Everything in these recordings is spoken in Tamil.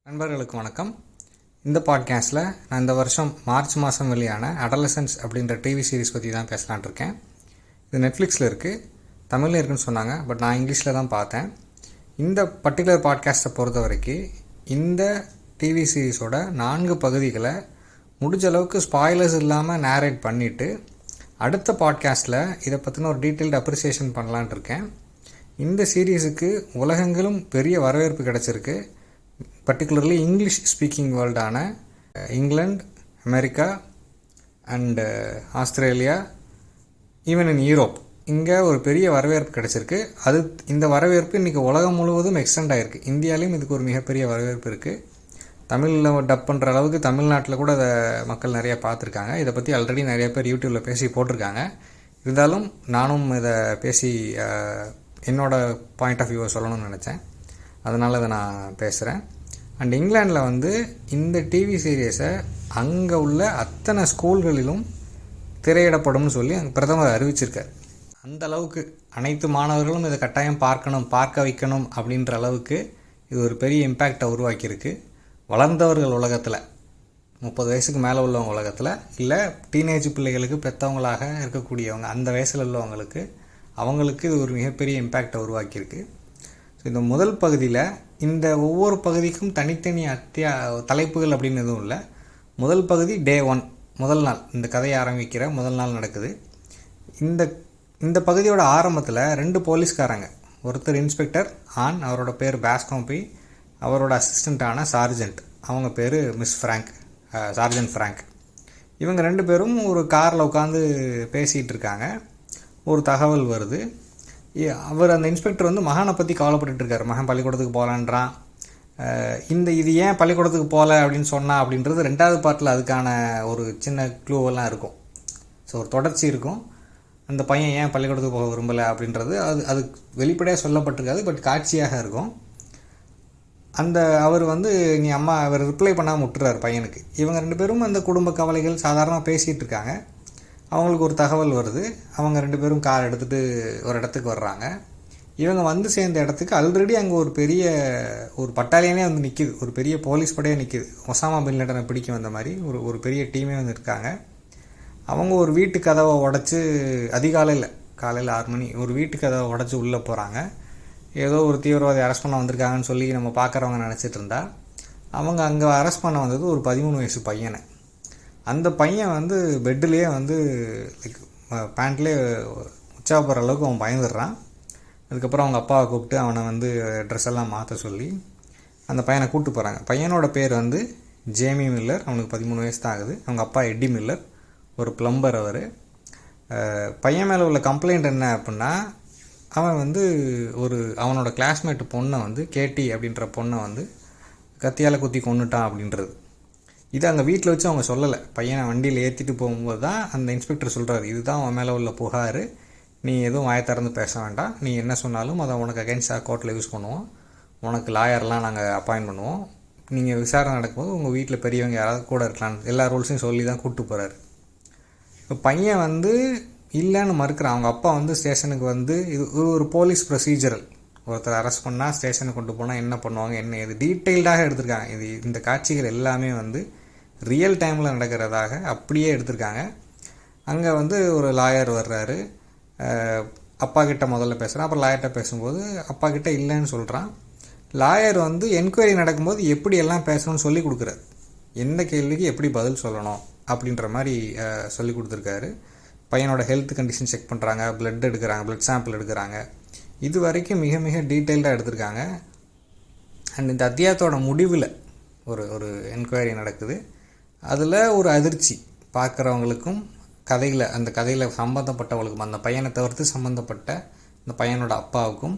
நண்பர்களுக்கு வணக்கம். இந்த பாட்காஸ்ட்டில் நான் இந்த வருஷம் மார்ச் மாதம் வெளியான அடலசன்ஸ் அப்படின்ற டிவி சீரிஸ் பற்றி தான் பேசலான் இருக்கேன். இது நெட்ஃப்ளிக்ஸில் இருக்குது, தமிழில் இருக்குன்னு சொன்னாங்க, பட் நான் இங்கிலீஷில் தான் பார்த்தேன். இந்த பர்டிகுலர் பாட்காஸ்ட்டை பொறுத்த வரைக்கும் இந்த டிவி சீரிஸோட 4 பகுதிகளை முடிஞ்ச அளவுக்கு ஸ்பாய்லர்ஸ் இல்லாமல் நேரேட் பண்ணிவிட்டு அடுத்த பாட்காஸ்ட்டில் இதை பற்றின ஒரு டீட்டெயில்டு அப்ரிசியேஷன் பண்ணலான் இருக்கேன். இந்த சீரீஸுக்கு உலகெங்கிலும் பெரிய வரவேற்பு கிடச்சிருக்கு. பர்டிகுலர்லி இங்கிலீஷ் ஸ்பீக்கிங் வேர்ல்டான England, America and Australia, even in Europe இங்கே ஒரு பெரிய வரவேற்பு கிடச்சிருக்கு. இந்த வரவேற்பு இன்றைக்கி உலகம் முழுவதும் எக்ஸ்டெண்ட் ஆகிருக்கு. இந்தியாவிலையும் இதுக்கு ஒரு மிகப்பெரிய வரவேற்பு இருக்குது. தமிழில் டப் பண்ணுற அளவுக்கு தமிழ்நாட்டில் கூட அதை மக்கள் நிறையா பார்த்துருக்காங்க. இதை பற்றி ஆல்ரெடி நிறைய பேர் யூடியூப்பில் பேசி போட்டிருக்காங்க. இருந்தாலும் நானும் இதை பேசி என்னோடய பாயிண்ட் ஆஃப் வியூவை சொல்லணும்னு நினச்சேன். அதனால் இதை நான் பேசுகிறேன். அண்ட் இங்கிலாண்டில் இந்த டிவி சீரியஸை அங்கே உள்ள அத்தனை ஸ்கூல்களிலும் திரையிடப்படும்னு சொல்லி அங்கே பிரதமர் அறிவிச்சிருக்கார். அந்த அளவுக்கு அனைத்து மாணவர்களும் இதை கட்டாயம் பார்க்க வைக்கணும் அப்படின்ற அளவுக்கு இது ஒரு பெரிய இம்பேக்டை உருவாக்கியிருக்கு. வளர்ந்தவர்கள் உலகத்தில், 30 வயசுக்கு மேலே உள்ளவங்க உலகத்தில், இல்லை டீனேஜ் பிள்ளைகளுக்கு பெற்றவங்களாக இருக்கக்கூடியவங்க அந்த வயசில் உள்ளவங்களுக்கு அவங்களுக்கு இது ஒரு மிகப்பெரிய இம்பேக்டை உருவாக்கியிருக்கு. ஸோ இந்த முதல் பகுதியில் இந்த ஒவ்வொரு பகுதிக்கும் தனித்தனி தலைப்புகள் அப்படின்னு எதுவும் இல்லை. முதல் பகுதி டே 1, முதல் நாள், இந்த கதையை ஆரம்பிக்கிற முதல் நாள் நடக்குது. இந்த பகுதியோட ஆரம்பத்தில் 2 போலீஸ்காரங்க, ஒருத்தர் இன்ஸ்பெக்டர் ஆன், அவரோட பேர் பாஸ்கோம்பி, அவரோட அசிஸ்டண்ட்டான சார்ஜென்ட், அவங்க பேர் சார்ஜென்ட் ஃப்ராங்க். இவங்க 2 பேரும் ஒரு காரில் உட்காந்து பேசிகிட்டு இருக்காங்க. ஒரு தகவல் வருது. அந்த இன்ஸ்பெக்டர் மகனை பற்றி கவலைப்பட்டுருக்கார். மகன் பள்ளிக்கூடத்துக்கு போகலான்றான். இது ஏன் பள்ளிக்கூடத்துக்கு போகல அப்படின்னு சொன்னா அப்படின்றது 2வது பார்ட்டில் அதுக்கான ஒரு சின்ன க்ளூவெல்லாம் இருக்கும். ஸோ ஒரு தொடர்ச்சி இருக்கும். அந்த பையன் ஏன் பள்ளிக்கூடத்துக்கு போக விரும்பலை அப்படின்றது அது வெளிப்படையாக சொல்லப்பட்டிருக்காது, பட் காட்சியாக இருக்கும். அவர் நீ அம்மா, அவர் ரிப்ளை பண்ணாமல் விட்டுறாரு பையனுக்கு. இவங்க 2 பேரும் அந்த குடும்ப கவலைகள் சாதாரணமாக பேசிகிட்டு இருக்காங்க. அவங்களுக்கு ஒரு தகவல் வருது. அவங்க 2 பேரும் கார் எடுத்துகிட்டு ஒரு இடத்துக்கு வர்றாங்க. இவங்க சேர்ந்த இடத்துக்கு ஆல்ரெடி அங்கே ஒரு பட்டாலியனே நிற்கிது, ஒரு பெரிய போலீஸ் படையே நிற்கிது. ஒசாமா பின் லேடனை பிடிக்க வந்த மாதிரி ஒரு பெரிய டீமே இருக்காங்க. அவங்க ஒரு வீட்டு கதவை உடச்சி, காலையில் 6 மணி, ஒரு வீட்டு கதவை உடச்சி உள்ளே போகிறாங்க. ஏதோ ஒரு தீவிரவாதி அரெஸ்ட் பண்ண வந்திருக்காங்கன்னு சொல்லி நம்ம பார்க்குறவங்க நினச்சிட்டு இருந்தா, அவங்க அங்கே அரெஸ்ட் பண்ண வந்தது ஒரு 13 வயசு பையனை. அந்த பையன் பெட்டிலே பேண்ட்லேயே உச்சா போகிற அளவுக்கு அவன் பயந்துடுறான். அதுக்கப்புறம் அவங்க அப்பாவை கூப்பிட்டு அவனை ட்ரெஸ் எல்லாம் மாற்ற சொல்லி அந்த பையனை கூப்பிட்டு போகிறாங்க. பையனோட பேர் ஜேமி மில்லர். அவனுக்கு 13 வயசு தான் ஆகுது. அவங்க அப்பா எட்டி மில்லர், ஒரு பிளம்பர். அவர் பையன் மேலே உள்ள கம்ப்ளைண்ட் என்ன அப்படின்னா, அவன் அவனோட கிளாஸ்மேட் பொண்ணை கேட்டி அப்படின்ற பொண்ணை கத்தியால் குத்தி கொன்னுட்டான் அப்படின்றது. இது அங்கே வீட்டில் வச்சு அவங்க சொல்லலை. பையனை வண்டியில் ஏற்றிட்டு போகும்போது தான் அந்த இன்ஸ்பெக்டர் சொல்கிறாரு, இதுதான் அவன் மேலே உள்ள புகார், நீ எதுவும் வாயை திறந்து பேச வேண்டாம், நீ என்ன சொன்னாலும் அதை உனக்கு அகைன்ஸ்டாக கோர்ட்டில் யூஸ் பண்ணுவோம், உனக்கு லாயர்லாம் நாங்கள் அப்பாயின்ட் பண்ணுவோம், நீங்கள் விசாரணை நடக்கும்போது உங்கள் வீட்டில் பெரியவங்க யாராவது கூட இருக்கலாம், எல்லா ரூல்ஸையும் சொல்லி தான் கூப்பிட்டு போகிறாரு. இப்போ பையன் இல்லைன்னு மறுக்கிறான். அவங்க அப்பா ஸ்டேஷனுக்கு இது ஒரு போலீஸ் ப்ரொசீஜரல், ஒருத்தர் அரெஸ்ட் பண்ணால் ஸ்டேஷனுக்கு கொண்டு போனால் என்ன பண்ணுவாங்க, என்ன இது டீட்டெயில்டாக எடுத்திருக்காங்க. இந்த காட்சிகள் எல்லாமே ரியல் டைமில் நடக்கிறதாக அப்படியே எடுத்திருக்காங்க. அங்கே ஒரு லாயர் வர்றாரு. அப்பா கிட்ட முதல்ல பேசுகிறான், அப்புறம் லாயர்கிட்ட பேசும்போது அப்பா கிட்ட இல்லைன்னு சொல்கிறான். லாயர் என்கொயரி நடக்கும்போது எப்படி எல்லாம் பேசணும்னு சொல்லி கொடுக்குறாரு, எந்த கேள்விக்கு எப்படி பதில் சொல்லணும் அப்படின்ற மாதிரி சொல்லி கொடுத்துருக்காரு. பையனோட ஹெல்த் கண்டிஷன் செக் பண்ணுறாங்க, பிளட் சாம்பிள் எடுக்கிறாங்க. இது வரைக்கும் மிக மிக டீட்டெயில்டாக எடுத்திருக்காங்க. அண்ட் இந்த அத்தியாயத்தோட முடிவில் ஒரு என்கொயரி நடக்குது. அதில் ஒரு அதிர்ச்சி பார்க்குறவங்களுக்கும், அந்த கதையில் சம்மந்தப்பட்டவங்களுக்கும், அந்த பையனை தவிர்த்து சம்மந்தப்பட்ட இந்த பையனோட அப்பாவுக்கும்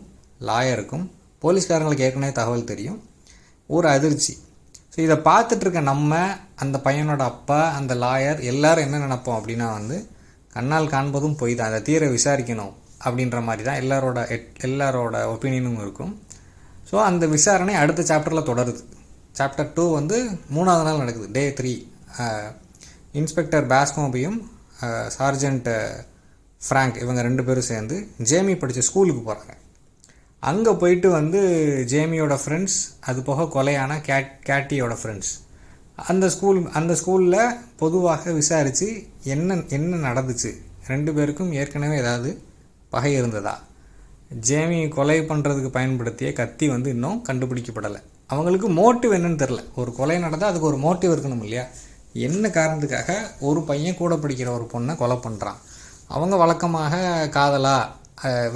லாயருக்கும் போலீஸ்காரங்களுக்கு ஏற்கனவே தகவல் தெரியும். ஒரு அதிர்ச்சி. ஸோ இதை பார்த்துட்ருக்க நம்ம, அந்த பையனோட அப்பா, அந்த லாயர் எல்லோரும் என்ன நினைப்போம் அப்படின்னா கண்ணால் காண்பதும் போய் தான், அதை தீர விசாரிக்கணும் அப்படின்ற மாதிரி தான் எல்லாரோட ஒப்பீனியனும் இருக்கும். ஸோ அந்த விசாரணை அடுத்த சாப்டரில் தொடருது. சாப்டர் 2 3வது நாள் நடக்குது, டே 3. இன்ஸ்பெக்டர் பாஸ்கோம்பியும் சார்ஜென்ட் ஃப்ராங்க் இவங்க 2 பேரும் சேர்ந்து ஜேமி படித்த ஸ்கூலுக்கு போகிறாங்க. அங்கே போயிட்டு வந்து ஜேமியோட ஃப்ரெண்ட்ஸ், அது போக கொலையான கேட்டியோட ஃப்ரெண்ட்ஸ் அந்த ஸ்கூலில் பொதுவாக விசாரித்து என்ன நடந்துச்சு, 2 பேருக்கும் ஏற்கனவே ஏதாவது பகை இருந்ததா, ஜேமி கொலை பண்ணுறதுக்கு பயன்படுத்திய கத்தி வந்து இன்னும் கண்டுபிடிக்கப்படலை. அவங்களுக்கு மோட்டிவ் என்னன்னு தெரில. ஒரு கொலை நடந்தால் அதுக்கு ஒரு மோட்டிவ் இருக்கணும் இல்லையா? என்ன காரணத்துக்காக ஒரு பையன் கூட படிக்கிற ஒரு பொண்ணை கொலை பண்ணுறான்? அவங்க வழக்கமாக காதலா,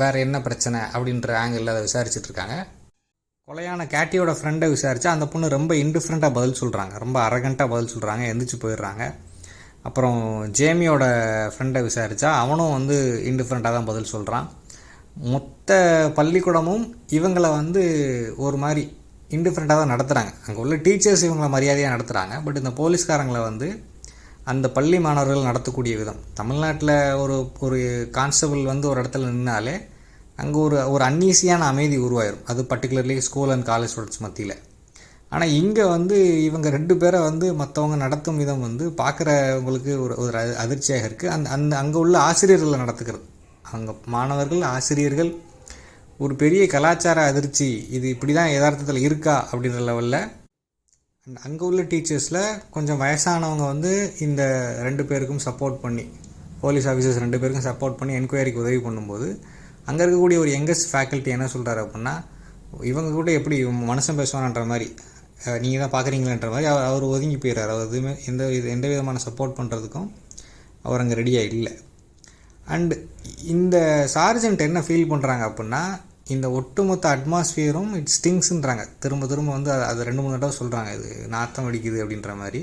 வேறு என்ன பிரச்சனை அப்படின்ற ஆங்கிளில் அதை விசாரிச்சுட்ருக்காங்க. கொலையான கேட்டியோட ஃப்ரெண்டை விசாரித்தா அந்த பொண்ணு ரொம்ப இன்டிஃப்ரெண்ட்டாக பதில் சொல்கிறாங்க, ரொம்ப அரகண்ட்டாக பதில் சொல்கிறாங்க, எந்திரிச்சு போயிடுறாங்க. அப்புறம் ஜேமியோட ஃப்ரெண்டை விசாரித்தா அவனும் வந்து இன்டிஃப்ரெண்ட்டாக தான் பதில் சொல்கிறான். மொத்த பள்ளிக்கூடமும் இவங்களை வந்து ஒரு மாதிரி இன்டிஃப்ரெண்ட்டாக தான் நடத்துகிறாங்க. அங்கே உள்ள டீச்சர்ஸ் இவங்களை மரியாதையாக நடத்துகிறாங்க. பட் இந்த போலீஸ்காரங்களை வந்து அந்த பள்ளி மாணவர்கள் நடத்தக்கூடிய விதம், தமிழ்நாட்டில் ஒரு கான்ஸ்டபிள் வந்து ஒரு இடத்துல நின்னாலே அங்கே ஒரு அன்ஈஸியான அமைதி உருவாயிரும். அது particularly school and college students மத்தியில். ஆனால் இங்கே வந்து இவங்க 2 பேரை வந்து மற்றவங்க நடத்தும் விதம் வந்து பார்க்குறவங்களுக்கு ஒரு அதிர்ச்சியாக இருக்குது. அங்கே உள்ள ஆசிரியர்களை நடத்துக்கிறது, அங்கே மாணவர்கள் ஆசிரியர்கள் ஒரு பெரிய கலாச்சார அதிர்ச்சி. இது இப்படி தான் யதார்த்தத்தில் இருக்கா அப்படின்ற லெவலில் அங்கே உள்ள டீச்சர்ஸில் கொஞ்சம் வயசானவங்க வந்து இந்த 2 பேருக்கும் சப்போர்ட் பண்ணி, போலீஸ் ஆஃபீஸர்ஸ் 2 பேருக்கும் சப்போர்ட் பண்ணி என்கொயரிக்கு உதவி பண்ணும்போது அங்கே இருக்கக்கூடிய ஒரு யங்கஸ்ட் ஃபேக்கல்ட்டி என்ன சொல்கிறாரு அப்படின்னா, இவங்க கூட எப்படி மனுஷன் பேசுவான்ற மாதிரி, நீங்கள் தான் பார்க்குறீங்களேன்ற மாதிரி அவர் ஒதுங்கி போயிடுறாரு. அவர் எதுவுமே எந்த விதமான சப்போர்ட் பண்ணுறதுக்கும் அவர் அங்கே ரெடியாக இல்லை. அண்டு இந்த சார்ஜென்ட் என்ன ஃபீல் பண்ணுறாங்க அப்படின்னா, இந்த ஒட்டுமொத்த அட்மாஸ்ஃபியரும் ஸ்டிங்ஸ்ன்றாங்க. திரும்ப வந்து அது 2-3 தடவை சொல்கிறாங்க, இது நாத்தம் அடிக்குது அப்படின்ற மாதிரி.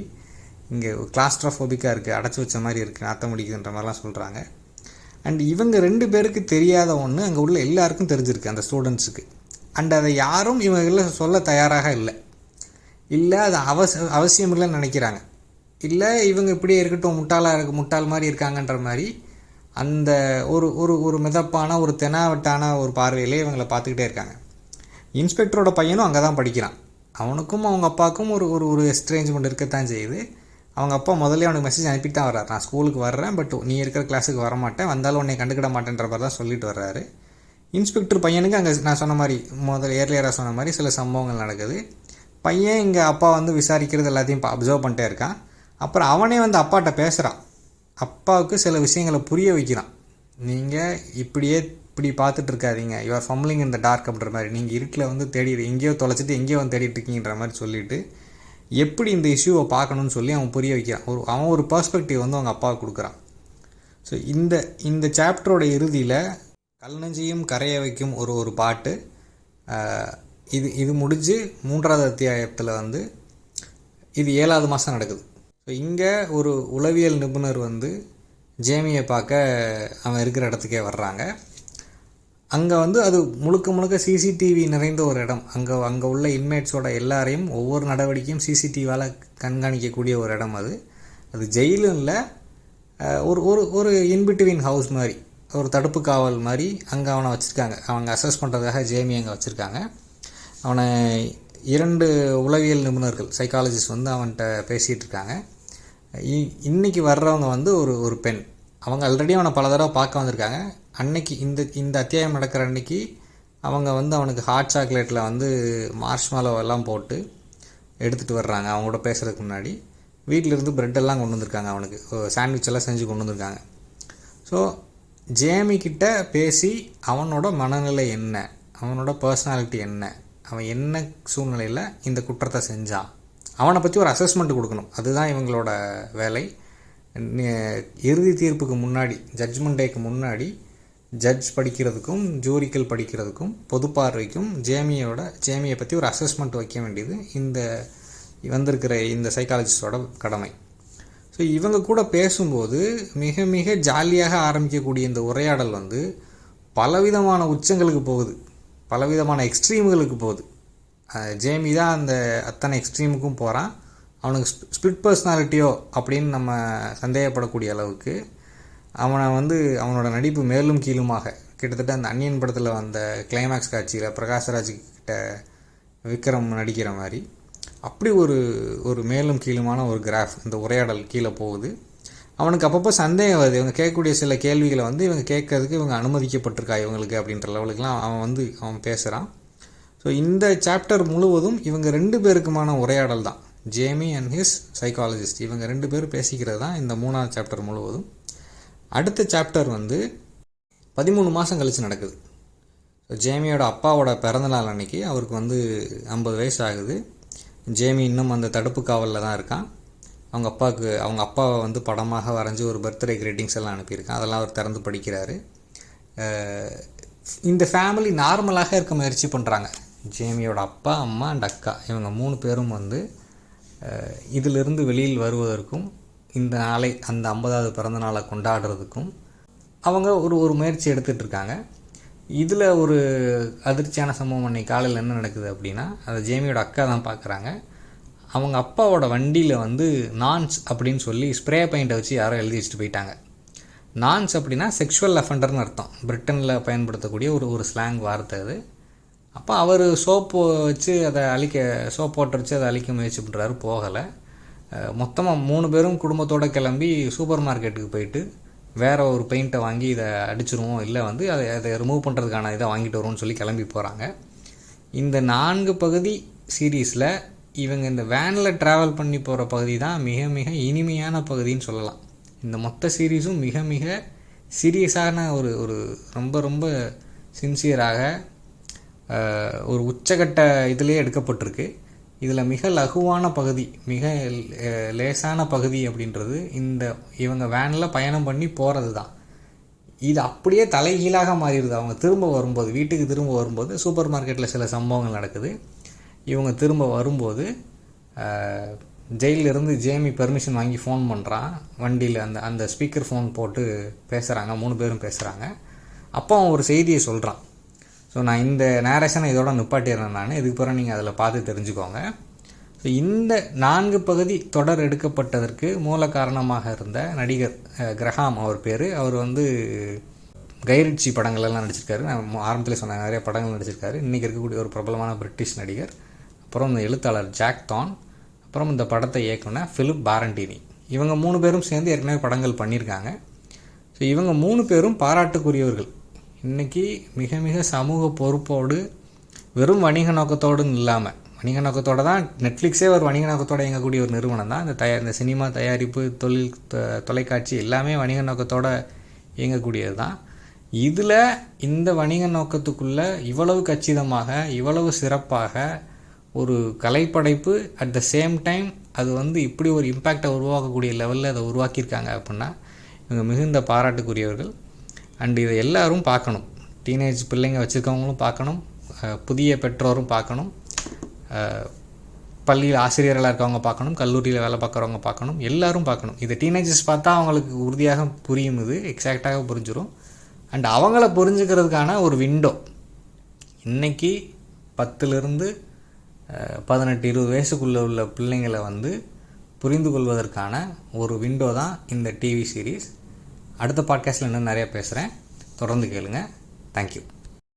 இங்கே கிளாஸ்ட்ரோஃபோபிக்காக இருக்குது, அடைச்சி வச்ச மாதிரி இருக்குது, நாத்தம் அடிக்குதுன்ற மாதிரிலாம் சொல்கிறாங்க. அண்ட் இவங்க 2 பேருக்கு தெரியாத ஒன்று அங்கே உள்ள எல்லாருக்கும் தெரிஞ்சிருக்கு, அந்த ஸ்டூடெண்ட்ஸுக்கு. அண்ட் அதை யாரும் இவங்கள சொல்ல தயாராக இல்லை அது அவசியம் இல்லைன்னு நினைக்கிறாங்க. இல்லை இவங்க இப்படியே இருக்கட்டும், முட்டாள் மாதிரி இருக்காங்கன்ற மாதிரி அந்த ஒரு மிதப்பான ஒரு தெனாவட்டான ஒரு பார்வையிலே இவங்களை பார்த்துக்கிட்டே இருக்காங்க. இன்ஸ்பெக்டரோட பையனும் அங்கே தான் படிக்கிறான். அவனுக்கும் அவங்க அப்பாவுக்கும் ஒரு எஸ்ட்ரேஞ்ச்மெண்ட் இருக்கத்தான் செய்யுது. அவங்க அப்பா முதல்ல அவனுக்கு மெசேஜ் அனுப்பிட்டு தான் வர்றாரு, நான் ஸ்கூலுக்கு வர்றேன், பட் நீ இருக்கிற கிளாஸுக்கு வரமாட்டேன், வந்தாலும் உன்னை கண்டுக்கிட மாட்டேன்ற மாதிரி தான் சொல்லிட்டு வர்றாரு. இன்ஸ்பெக்டர் பையனுக்கு அங்கே நான் சொன்ன மாதிரி ஏர்லியராக சொன்ன மாதிரி சில சம்பவங்கள் நடக்குது. பையன் இங்கே அப்பா வந்து விசாரிக்கிறது எல்லாத்தையும் அப்சர்வ் பண்ணிட்டே இருக்கான். அப்புறம் அவனே வந்து அப்பாட்ட பேசுகிறான், அப்பாவுக்கு சில விஷயங்களை புரிய வைக்கிறான். நீங்கள் இப்படி பார்த்துட்டு இருக்காதீங்க, யூஆர் ஃபம்லிங் இன் த டார்க் அப்படின்ற மாதிரி, நீங்கள் இருட்டில் வந்து எங்கேயோ தொலைச்சிட்டு எங்கேயோ வந்து தேடிட்டு இருக்கீங்கிற மாதிரி சொல்லிவிட்டு எப்படி இந்த இஷ்யூவை பார்க்கணுன்னு சொல்லி அவன் புரிய வைக்கிறான். அவன் ஒரு பர்ஸ்பெக்டிவ் வந்து அவங்க அப்பாவுக்கு கொடுக்குறான். ஸோ இந்த சாப்டரோட இறுதியில் கல்நெஞ்சையும் கரைய வைக்கும் ஒரு பாட்டு. இது முடிஞ்சு 3வது அத்தியாயத்தில் வந்து இது 7வது மாதம் நடக்குது. ஸோ இங்கே ஒரு உளவியல் நிபுணர் வந்து ஜேமியை பார்க்க அவன் இருக்கிற இடத்துக்கே வர்றாங்க. அங்கே வந்து அது முழுக்க சிசிடிவி நிறைந்த ஒரு இடம். அங்கே உள்ள இன்மேட்ஸோட எல்லாரையும் ஒவ்வொரு நடவடிக்கையும் சிசிடிவியால் கண்காணிக்கக்கூடிய ஒரு இடம். அது ஜெயிலும் இல்லை, ஒரு இன்பிட்வீன் ஹவுஸ் மாதிரி, ஒரு தடுப்பு காவல் மாதிரி அங்கே அவனை வச்சுருக்காங்க. அவங்க அசஸ் பண்ணுறதுக்காக ஜேமி அங்கே வச்சுருக்காங்க. அவனை 2 உளவியல் நிபுணர்கள், சைக்காலஜிஸ்ட் வந்து அவன்கிட்ட பேசிகிட்டு இருக்காங்க. இன்றைக்கி வர்றவங்க வந்து ஒரு பெண். அவங்க ஆல்ரெடி அவனை பல தடவை பார்க்க வந்திருக்காங்க. அன்னைக்கு இந்த அத்தியாயம் நடக்கிற அன்றைக்கி அவங்க வந்து அவனுக்கு ஹாட் சாக்லேட்டில் வந்து மார்ஷ்மெலோ எல்லாம் போட்டு எடுத்துகிட்டு வர்றாங்க. அவங்களோட பேசுகிறதுக்கு முன்னாடி வீட்டிலேருந்து ப்ரெட்டெல்லாம் கொண்டு வந்திருக்காங்க, அவனுக்கு சாண்ட்விச் எல்லாம் செஞ்சு கொண்டு வந்திருக்காங்க. ஸோ ஜேமிக்கிட்ட பேசி அவனோட மனநிலை என்ன, அவனோட பர்சனாலிட்டி என்ன, அவன் என்ன சூழ்நிலையில் இந்த குற்றத்தை செஞ்சான், அவனை பற்றி ஒரு அசஸ்மெண்ட் கொடுக்கணும். அதுதான் இவங்களோட வேலை. இறுதி தீர்ப்புக்கு முன்னாடி, ஜட்ஜ்மெண்ட் டேக்கு முன்னாடி ஜட்ஜ் படிக்கிறதுக்கும் ஜூரிக்கள் படிக்கிறதுக்கும் பொது பார்வைக்கும் ஜேமியை பற்றி ஒரு அசஸ்மெண்ட் வைக்க வேண்டியது வந்திருக்கிற இந்த சைக்காலஜிஸ்டோட கடமை. ஸோ இவங்க கூட பேசும்போது மிக மிக ஜாலியாக ஆரம்பிக்கக்கூடிய இந்த உரையாடல் வந்து பலவிதமான உச்சங்களுக்கு போகுது, பலவிதமான எக்ஸ்ட்ரீம்களுக்கு போகுது. ஜேமி தான் அத்தனை எக்ஸ்ட்ரீமுக்கும் போகிறான். அவனுக்கு ஸ்பிளிட் பர்சனாலிட்டியோ அப்படின்னு நம்ம சந்தேகப்படக்கூடிய அளவுக்கு அவனை வந்து அவனோட நடிப்பு மேலும் கீழுமாக, கிட்டத்தட்ட அந்த அன்னியன் படத்தில் வந்த கிளைமேக்ஸ் காட்சியில் பிரகாஷ்ராஜ் கிட்ட விக்ரம் நடிக்கிற மாதிரி அப்படி ஒரு மேலும் கீழுமான ஒரு கிராஃப் இந்த உரையாடல் கீழே போகுது. அவனுக்கு அப்பப்போ சந்தேகம் வருது. இவங்க கேட்கக்கூடிய சில கேள்விகளை வந்து இவங்க கேட்கறதுக்கு இவங்க அனுமதிக்கப்பட்டிருக்கா இவங்களுக்கு அப்படின்ற லெவலுக்குலாம் அவன் பேசுகிறான். ஸோ இந்த சாப்டர் முழுவதும் இவங்க 2 பேருக்குமான உரையாடல் தான். ஜேமி அண்ட் ஹிஸ் சைக்காலஜிஸ்ட், இவங்க 2 பேரும் பேசிக்கிறது தான் இந்த 3ஆவது சாப்டர் முழுவதும். அடுத்த சாப்டர் வந்து 13 மாதம் கழித்து நடக்குது. ஸோ ஜேமியோட அப்பாவோட பிறந்தநாள் அன்னைக்கு அவருக்கு வந்து 50 வயசு ஆகுது. ஜேமி இன்னும் அந்த தடுப்பு காவலில் தான் இருக்கான். அவங்க அப்பாவை வந்து படமாக வரைஞ்சி ஒரு பர்த்டே கிரீட்டிங்ஸ் எல்லாம் அனுப்பியிருக்கான். அதெல்லாம் அவர் திறந்து படிக்கிறாரு. இந்த ஃபேமிலி நார்மலாக இருக்க முயற்சி பண்ணுறாங்க. ஜேமியோட அப்பா, அம்மா அண்ட் அக்கா, இவங்க 3 பேரும் வந்து இதிலிருந்து வெளியில் வருவதற்கும் இந்த நாளை அந்த 50வது பிறந்த நாளை கொண்டாடுறதுக்கும் அவங்க ஒரு முயற்சி எடுத்துகிட்டு இருக்காங்க. இதில் ஒரு அதிர்ச்சியான சம்பவம் அன்றைக்கி காலையில் என்ன நடக்குது அப்படின்னா, அதை ஜேமியோட அக்கா தான் பார்க்குறாங்க. அவங்க அப்பாவோட வண்டியில் வந்து நான்ஸ் அப்படின்னு சொல்லி ஸ்ப்ரே பெயிண்ட்டை வச்சு யாரோ எழுதி வச்சுட்டு போயிட்டாங்க. நான்ஸ் அப்படின்னா செக்ஷுவல் அஃபெண்டர்னு அர்த்தம். பிரிட்டனில் பயன்படுத்தக்கூடிய ஒரு ஸ்லாங் வார்த்தை அது. அப்போ அவர் சோப்பு வச்சு அதை சோப் வாட்டர் வச்சு அதை அழிக்க முயற்சி பண்ணுறாரு, போகலை. மொத்தமாக 3 பேரும் குடும்பத்தோடு கிளம்பி சூப்பர் மார்க்கெட்டுக்கு போயிட்டு வேறு ஒரு பெயிண்ட்டை வாங்கி இதை அடிச்சிருவோம், இல்லை வந்து அதை ரிமூவ் பண்ணுறதுக்கான இதை வாங்கிட்டு வருவோம்னு சொல்லி கிளம்பி போகிறாங்க. இந்த 4 பகுதி சீரீஸில் இவங்க இந்த வேனில் ட்ராவல் பண்ணி போகிற பகுதி தான் மிக மிக இனிமையான பகுதின்னு சொல்லலாம். இந்த மொத்த சீரீஸும் மிக மிக சீரியஸான ஒரு ரொம்ப ரொம்ப சின்சியராக ஒரு உச்சகட்ட இதிலே எடுக்கப்பட்டிருக்கு. இதில் மிக லகுவான பகுதி, மிக லேசான பகுதி அப்படின்றது இவங்க வேனில் பயணம் பண்ணி போகிறது தான். இது அப்படியே தலைகீழாக மாறிடுது. அவங்க வீட்டுக்கு திரும்ப வரும்போது சூப்பர் மார்க்கெட்டில் சில சம்பவங்கள் நடக்குது. இவங்க திரும்ப வரும்போது ஜெயிலிருந்து ஜேமி பெர்மிஷன் வாங்கி ஃபோன் பண்ணுறான். வண்டியில் அந்த ஸ்பீக்கர் ஃபோன் போட்டு பேசுகிறாங்க, 3 பேரும் பேசுகிறாங்க. அப்போ அவன் ஒரு செய்தியை சொல்கிறான். ஸோ நான் இந்த நேரேஷனை இதோட நிப்பாட்டிடுறேன், இதுக்கு பிறகு நீங்கள் அதில் பார்த்து தெரிஞ்சுக்கோங்க. ஸோ இந்த 4 பகுதி தொடர் எடுக்கப்பட்டதற்கு மூல காரணமாக இருந்த நடிகர் கிரஹாம் அவர் பேர். அவர் வந்து கைரிச்சி படங்கள்லாம் நடிச்சிருக்காரு. நான் ஆரம்பத்தில் சொன்ன நிறைய படங்கள் நடிச்சிருக்காரு. இன்றைக்கி இருக்கக்கூடிய ஒரு பிரபலமான பிரிட்டிஷ் நடிகர். அப்புறம் இந்த எழுத்தாளர் ஜாக் தான், அப்புறம் இந்த படத்தை இயக்குன ஃபிலிப் பாரண்டினி. இவங்க 3 பேரும் சேர்ந்து ஏற்கனவே படங்கள் பண்ணியிருக்காங்க. ஸோ இவங்க 3 பேரும் பாராட்டுக்குரியவர்கள். இன்றைக்கி மிக மிக சமூக பொறுப்போடு, வெறும் வணிக நோக்கத்தோடுன்னு இல்லாமல், வணிக நோக்கத்தோடு தான் நெட்ஃப்ளிக்ஸே ஒரு வணிக நோக்கத்தோடு இயங்கக்கூடிய ஒரு நிறுவனம் தான். இந்த சினிமா தயாரிப்பு, தொலைக்காட்சி எல்லாமே வணிக நோக்கத்தோடு இயங்கக்கூடியது தான். இதில் இந்த வணிக நோக்கத்துக்குள்ளே இவ்வளவு கச்சிதமாக, இவ்வளவு சிறப்பாக ஒரு கலைப்படைப்பு, அட் த சேம் டைம் அது வந்து இப்படி ஒரு இம்பேக்டை உருவாக்கக்கூடிய லெவலில் அதை உருவாக்கியிருக்காங்க அப்படின்னா இவங்க மிகுந்த பாராட்டுக்குரியவர்கள். அண்ட் இதை எல்லோரும் பார்க்கணும். டீனேஜ் பிள்ளைங்க வச்சுருக்கவங்களும் பார்க்கணும், புதிய பெற்றோரும் பார்க்கணும், பள்ளியில் ஆசிரியர்களாக இருக்கவங்க பார்க்கணும், கல்லூரியில் வேலை பார்க்குறவங்க பார்க்கணும், எல்லோரும் பார்க்கணும். இதை டீனேஜர்ஸ் பார்த்தா அவங்களுக்கு உறுதியாக புரியும், இது எக்ஸாக்டாக புரிஞ்சிடும். அண்ட் அவங்கள புரிஞ்சுக்கிறதுக்கான ஒரு விண்டோ இன்றைக்கி 10லிருந்து 18-20 வயசுக்குள்ளே உள்ள பிள்ளைங்களை வந்து புரிந்து கொள்வதற்கான ஒரு விண்டோ தான் இந்த டிவி சீரீஸ். அடுத்த பாட்காஸ்ட்டில் இன்னும் நிறையா பேசுகிறேன், தொடர்ந்து கேளுங்க. தேங்க்யூ.